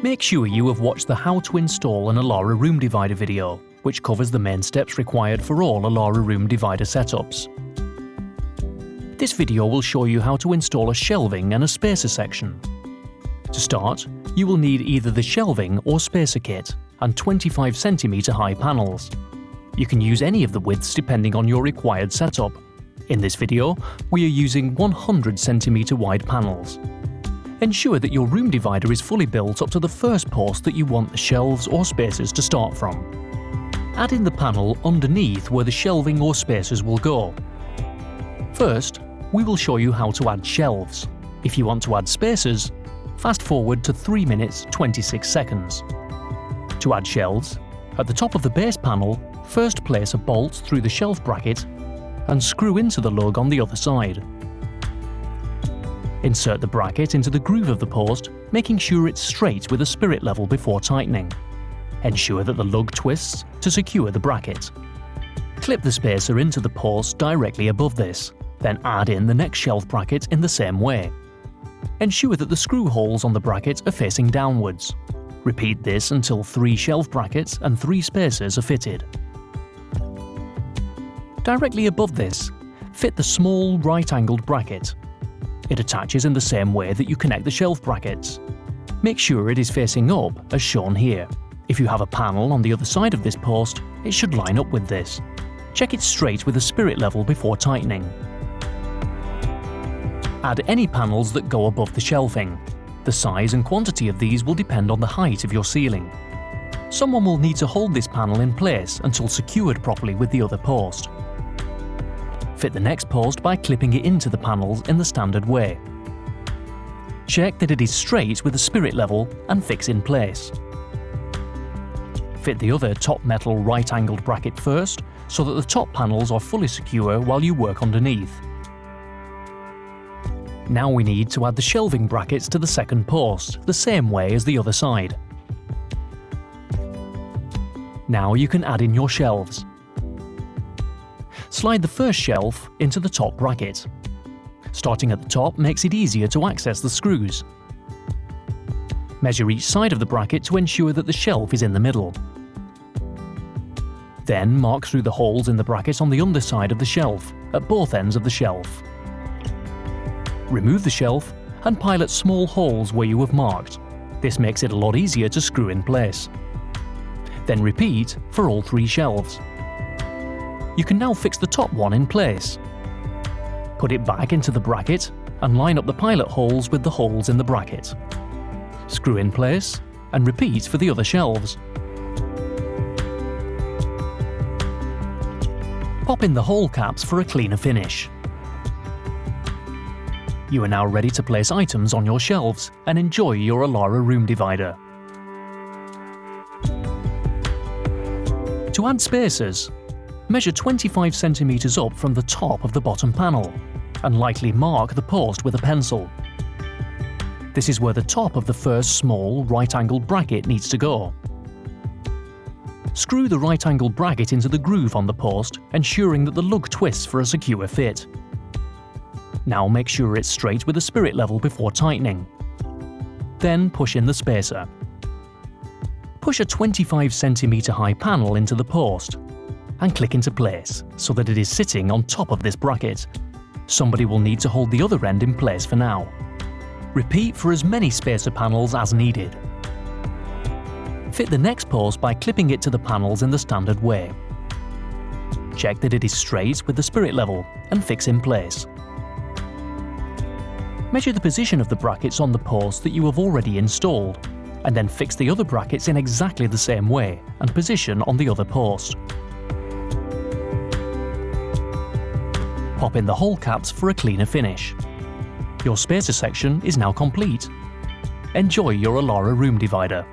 Make sure you have watched the How to Install an Alara Room Divider video, which covers the main steps required for all Alara Room Divider setups. This video will show you how to install a shelving and a spacer section. To start, you will need either the shelving or spacer kit and 25 cm high panels. You can use any of the widths depending on your required setup. In this video, we are using 100 cm wide panels. Ensure that your room divider is fully built up to the first post that you want the shelves or spacers to start from. Add in the panel underneath where the shelving or spacers will go. First, we will show you how to add shelves. If you want to add spacers, fast forward to 3 minutes 26 seconds. To add shelves, at the top of the base panel, first place a bolt through the shelf bracket and screw into the lug on the other side. Insert the bracket into the groove of the post, making sure it's straight with a spirit level before tightening. Ensure that the lug twists to secure the bracket. Clip the spacer into the post directly above this, then add in the next shelf bracket in the same way. Ensure that the screw holes on the bracket are facing downwards. Repeat this until 3 shelf brackets and 3 spacers are fitted. Directly above this, fit the small right-angled bracket. It attaches in the same way that you connect the shelf brackets. Make sure it is facing up as shown here. If you have a panel on the other side of this post, it should line up with this. Check it straight with a spirit level before tightening. Add any panels that go above the shelving. The size and quantity of these will depend on the height of your ceiling. Someone will need to hold this panel in place until secured properly with the other post. Fit the next post by clipping it into the panels in the standard way. Check that it is straight with the spirit level and fix in place. Fit the other top metal right-angled bracket first so that the top panels are fully secure while you work underneath. Now we need to add the shelving brackets to the second post, the same way as the other side. Now you can add in your shelves. Slide the first shelf into the top bracket. Starting at the top makes it easier to access the screws. Measure each side of the bracket to ensure that the shelf is in the middle. Then mark through the holes in the bracket on the underside of the shelf, at both ends of the shelf. Remove the shelf and pilot small holes where you have marked. This makes it a lot easier to screw in place. Then repeat for all 3 shelves. You can now fix the top one in place. Put it back into the bracket and line up the pilot holes with the holes in the bracket. Screw in place and repeat for the other shelves. Pop in the hole caps for a cleaner finish. You are now ready to place items on your shelves and enjoy your Alara room divider. To add spacers, measure 25 cm up from the top of the bottom panel and lightly mark the post with a pencil. This is where the top of the first small right-angled bracket needs to go. Screw the right-angled bracket into the groove on the post, ensuring that the lug twists for a secure fit. Now make sure it's straight with the spirit level before tightening. Then push in the spacer. Push a 25 cm high panel into the post and click into place so that it is sitting on top of this bracket. Somebody will need to hold the other end in place for now. Repeat for as many spacer panels as needed. Fit the next post by clipping it to the panels in the standard way. Check that it is straight with the spirit level and fix in place. Measure the position of the brackets on the post that you have already installed, and then fix the other brackets in exactly the same way and position on the other post. Pop in the hole caps for a cleaner finish. Your spacer section is now complete. Enjoy your Alara room divider.